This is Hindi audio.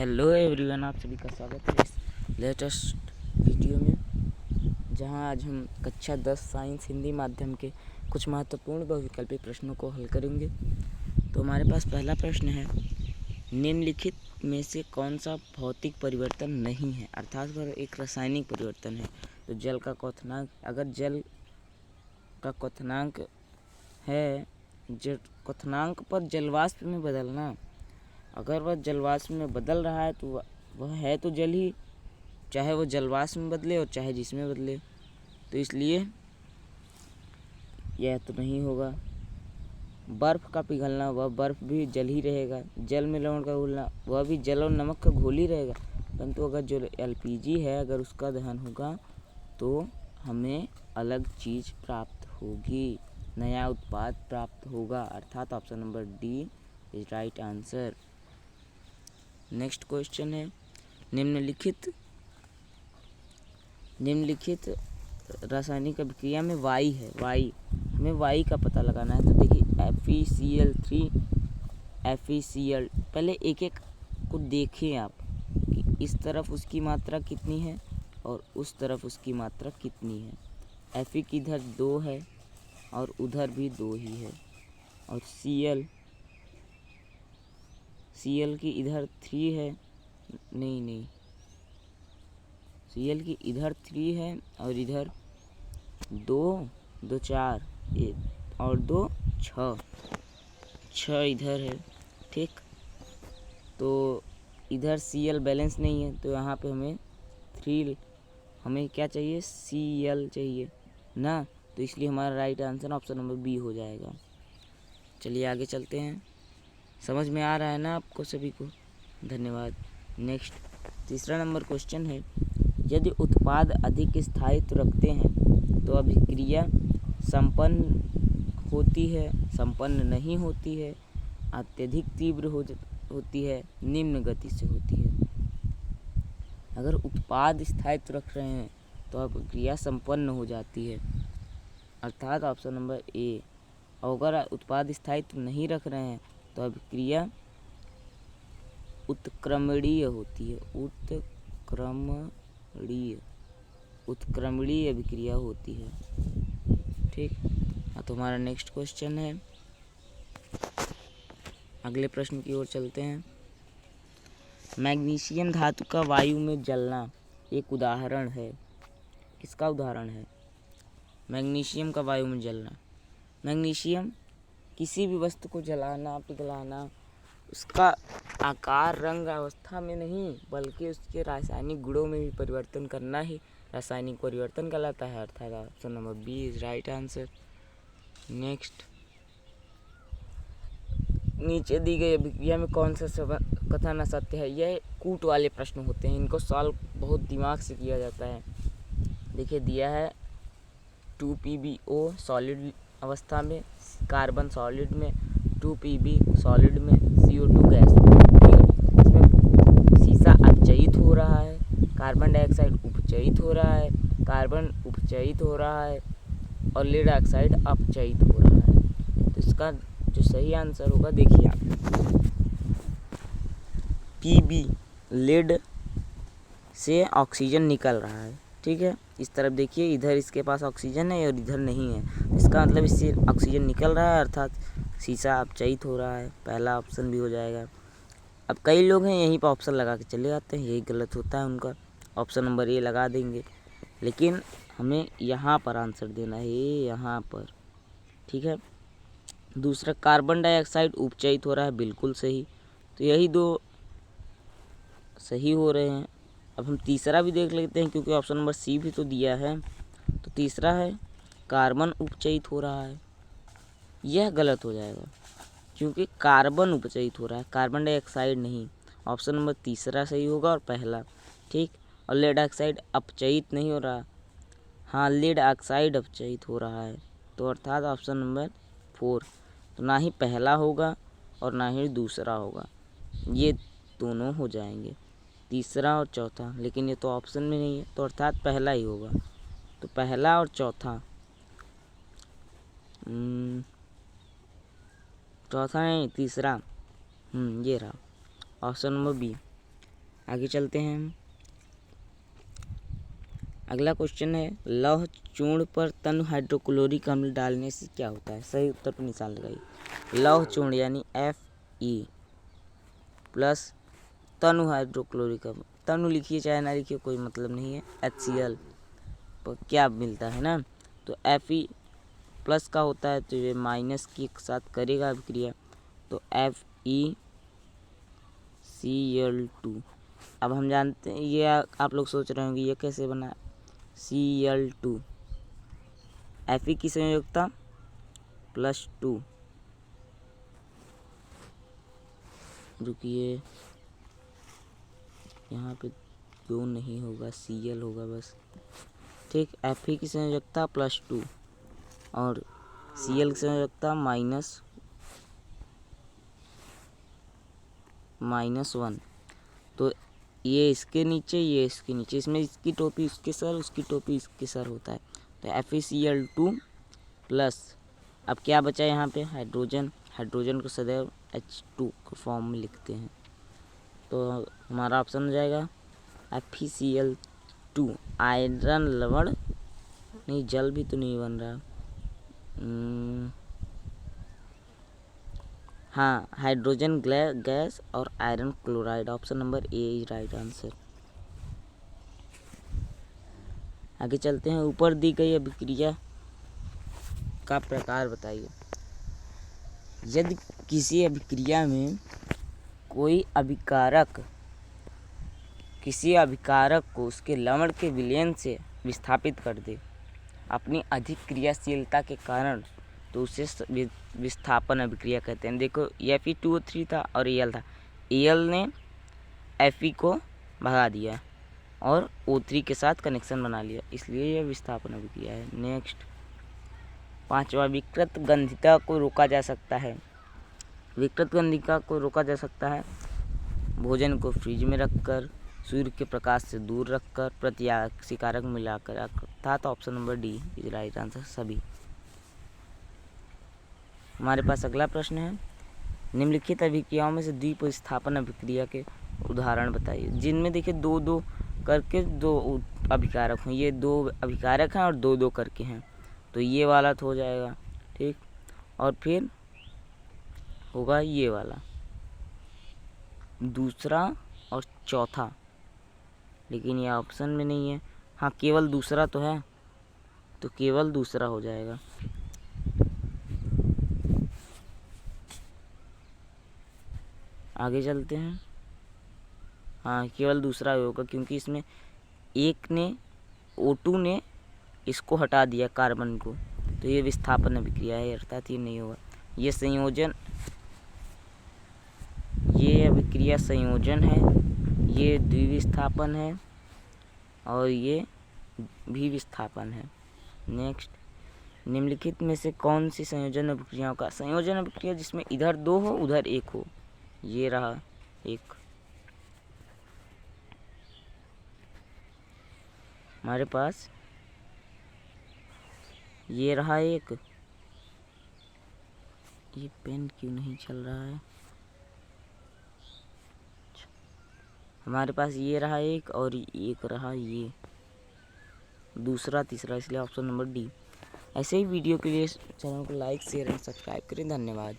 हेलो एवरीवन, आप सभी का स्वागत है इस लेटेस्ट वीडियो में, जहां आज हम कक्षा 10 साइंस हिंदी माध्यम के कुछ महत्वपूर्ण बहुविकल्पी प्रश्नों को हल करेंगे। तो हमारे पास पहला प्रश्न है, निम्नलिखित में से कौन सा भौतिक परिवर्तन नहीं है, अर्थात वह एक रासायनिक परिवर्तन है। तो जल का क्वथनांक, अगर जल का क्वथनांक है, क्वथनांक पर जलवाष्प में बदलना, अगर वह जलवाष्प में बदल रहा है तो वह है तो जल ही, चाहे वो जलवाष्प में बदले और चाहे जिसमें बदले, तो इसलिए यह तो नहीं होगा। बर्फ़ का पिघलना, वह बर्फ़ भी जल ही रहेगा। जल में लवण का घुलना, वह भी जल और नमक का घोल ही रहेगा। परंतु अगर जो एलपीजी है, अगर उसका दहन होगा तो हमें अलग चीज़ प्राप्त होगी, नया उत्पाद प्राप्त होगा, अर्थात option number D is right answer. Next question है, निम्नलिखित रासायनिक अभिक्रिया में वाई है, हमें वाई का पता लगाना है। तो देखिए FeCl3 FeCl, पहले एक एक को देखें आप कि इस तरफ उसकी मात्रा कितनी है और उस तरफ उसकी मात्रा कितनी है। Fe की इधर 2 है और उधर भी 2 ही है, और Cl की इधर 3 है, नहीं Cl की इधर 3 है और इधर 2 4 और 2 6 इधर है, ठीक। तो इधर Cl बैलेंस नहीं है, तो यहाँ पे हमें क्या चाहिए, Cl चाहिए ना, तो इसलिए हमारा right answer option number B हो जाएगा। चलिए आगे चलते हैं। समझ में आ रहा है ना आपको सभी को? धन्यवाद। नेक्स्ट तीसरा नंबर क्वेश्चन है, यदि उत्पाद अधिक स्थायित्व रखते हैं तो अभिक्रिया संपन्न होती है, संपन्न नहीं होती है, अत्यधिक तीव्र होती है, निम्न गति से होती है। अगर उत्पाद स्थायित्व रख रहे हैं तो अभिक्रिया संपन्न हो जाती है, अर्थात ऑप्शन नंबर ए। और अगर उत्पाद स्थायित्व नहीं रख रहे हैं तो अभिक्रिया उत्क्रमणीय होती है, उत्क्रमणीय अभिक्रिया होती है, ठीक। तो हमारा नेक्स्ट क्वेश्चन है, अगले प्रश्न की ओर चलते हैं। मैग्नीशियम धातु का वायु में जलना एक उदाहरण है, किसका उदाहरण है? मैग्नीशियम का वायु में जलना। मैग्नीशियम किसी भी वस्तु को जलाना, पिघलाना, उसका आकार, रंग, अवस्था में नहीं, बल्कि उसके रासायनिक गुणों में भी परिवर्तन करना ही रासायनिक परिवर्तन कहलाता है, अर्थात option number B is right answer. Next, नीचे दी गई अभिक्रिया में कौन सा कथन असत्य है? यह कूट वाले प्रश्न होते हैं, इनको सॉल्व बहुत दिमाग से किया जाता है। देखिए दिया है 2PbO सॉलिड अवस्था में, कार्बन सॉलिड में, 2Pb सॉलिड में, CO2 गैस में, ठीक है। इसमें सीसा अपचयित हो रहा है, कार्बन डाइऑक्साइड उपचयित हो रहा है, कार्बन उपचयित हो रहा है और लीड ऑक्साइड अपचयित हो रहा है। तो इसका जो सही आंसर होगा, देखिए आप, Pb लीड से ऑक्सीजन निकल रहा है, ठीक है। इस तरफ देखिए, इधर इसके पास ऑक्सीजन है और इधर नहीं है, इसका मतलब इससे ऑक्सीजन निकल रहा है, अर्थात शीशा अपचयित हो रहा है। पहला ऑप्शन भी हो जाएगा। अब कई लोग हैं यहीं पर ऑप्शन लगा के चले जाते हैं, यही गलत होता है उनका, ऑप्शन नंबर ए लगा देंगे, लेकिन हमें यहाँ पर आंसर देना है, यहाँ पर, ठीक है। दूसरा, कार्बन डाइऑक्साइड उपचयित हो रहा है, बिल्कुल सही। तो यही दो सही हो रहे हैं। अब हम तीसरा भी देख लेते हैं, क्योंकि ऑप्शन नंबर सी भी तो दिया है। तो तीसरा है कार्बन उपचयित हो रहा है, यह गलत हो जाएगा, क्योंकि कार्बन उपचयित हो रहा है, कार्बन डाइऑक्साइड नहीं। ऑप्शन नंबर तीसरा सही होगा और पहला, ठीक। और लीड ऑक्साइड अपचयित नहीं हो रहा, हाँ लीड ऑक्साइड अपचयित हो रहा है, तो अर्थात ऑप्शन नंबर 4। तो ना ही पहला होगा और ना ही दूसरा होगा, ये दोनों हो जाएंगे, तीसरा और चौथा, लेकिन ये तो ऑप्शन में नहीं है, तो अर्थात पहला ही होगा। तो पहला और चौथा, चौथा नहीं, तीसरा, ये रहा ऑप्शन नंबर बी। आगे चलते हैं हम। अगला क्वेश्चन है लौह चूर्ण पर तनु हाइड्रोक्लोरिक अम्ल डालने से क्या होता है। सही उत्तर पर निशान लगाइए। लौह चूर्ण यानी Fe प्लस तनु हाइड्रोक्लोरिक अम्ल, तनु लिखिए चाहे ना लिखिए कोई मतलब नहीं है, HCl पर क्या मिलता है ना, तो Fe प्लस का होता है तो ये माइनस के साथ करेगा अभिक्रिया, तो FeCl2। अब हम जानते हैं, ये आप लोग सोच रहे होंगे ये कैसे बना, Cl2 Fe की संयोजकता +2, रुकिए यहाँ पे क्यों नहीं होगा, Cl होगा बस, ठीक। Fe की संयोजकता +2 और Cl की संयोजकता -1, तो ये इसके नीचे ये इसके नीचे, इसमें इसकी टोपी उसके सर, उसकी टोपी इसके सर होता है, तो FeCl2 प्लस, अब क्या बचा यहाँ पे, हाइड्रोजन। हाइड्रोजन को सदैव H2 के फॉर्म में लिखते हैं, तो हमारा ऑप्शन हो जाएगा FeCl2। आयरन लवण नहीं, जल भी तो नहीं बन रहा, हाँ हाइड्रोजन गैस और iron chloride, option number A is right answer. आगे चलते हैं। ऊपर दी गई अभिक्रिया का प्रकार बताइए। यदि किसी अभिक्रिया में कोई अभिकारक किसी अभिकारक को उसके लवण के विलयन से विस्थापित कर दे अपनी अधिक क्रियाशीलता के कारण, तो उसे विस्थापन अभिक्रिया कहते हैं। देखो Fe2O3 था और Al था, Al ने Fe को भगा दिया और O3 के साथ कनेक्शन बना लिया, इसलिए यह विस्थापन अभिक्रिया है। नेक्स्ट 5वां, विकृत गंधिका को रोका जा सकता है। विकृत गंधिका को रोका जा सकता है भोजन को फ्रिज में रखकर, सूर्य के प्रकाश से दूर रखकर, प्रतिआक्सीकारक मिलाकर, अर्थात option number D is right answer सभी। हमारे पास अगला प्रश्न है, निम्नलिखित अभिक्रियाओं में से द्विविस्थापन अभिक्रिया के उदाहरण बताइए। जिनमें देखिए 2-2 करके 2 अभिकारक हैं, ये 2 अभिकारक हैं और 2-2 करके हैं, तो ये वाला तो हो जाएगा, ठीक। और फिर होगा ये वाला, दूसरा और चौथा, लेकिन ये ऑप्शन में नहीं है। हाँ केवल दूसरा तो है, तो केवल दूसरा हो जाएगा। आगे चलते हैं। हाँ केवल दूसरा होगा, क्योंकि इसमें एक ने O2 ने इसको हटा दिया कार्बन को, तो ये विस्थापन अभिक्रिया है, अर्थात ये नहीं होगा। ये संयोजन, ये अभिक्रिया संयोजन है, ये द्विविस्थापन है और ये भी विस्थापन है। नेक्स्ट, निम्नलिखित में से कौन सी संयोजन अभिक्रियाओं का, संयोजन अभिक्रिया जिसमें इधर 2 हो उधर 1 हो, ये रहा एक। हमारे पास ये रहा एक, ये पेन क्यों नहीं चल रहा है, हमारे पास ये रहा एक और एक रहा ये दूसरा तीसरा, इसलिए ऑप्शन नंबर डी। ऐसे ही वीडियो के लिए चैनल को लाइक शेयर एंड सब्सक्राइब करें। धन्यवाद।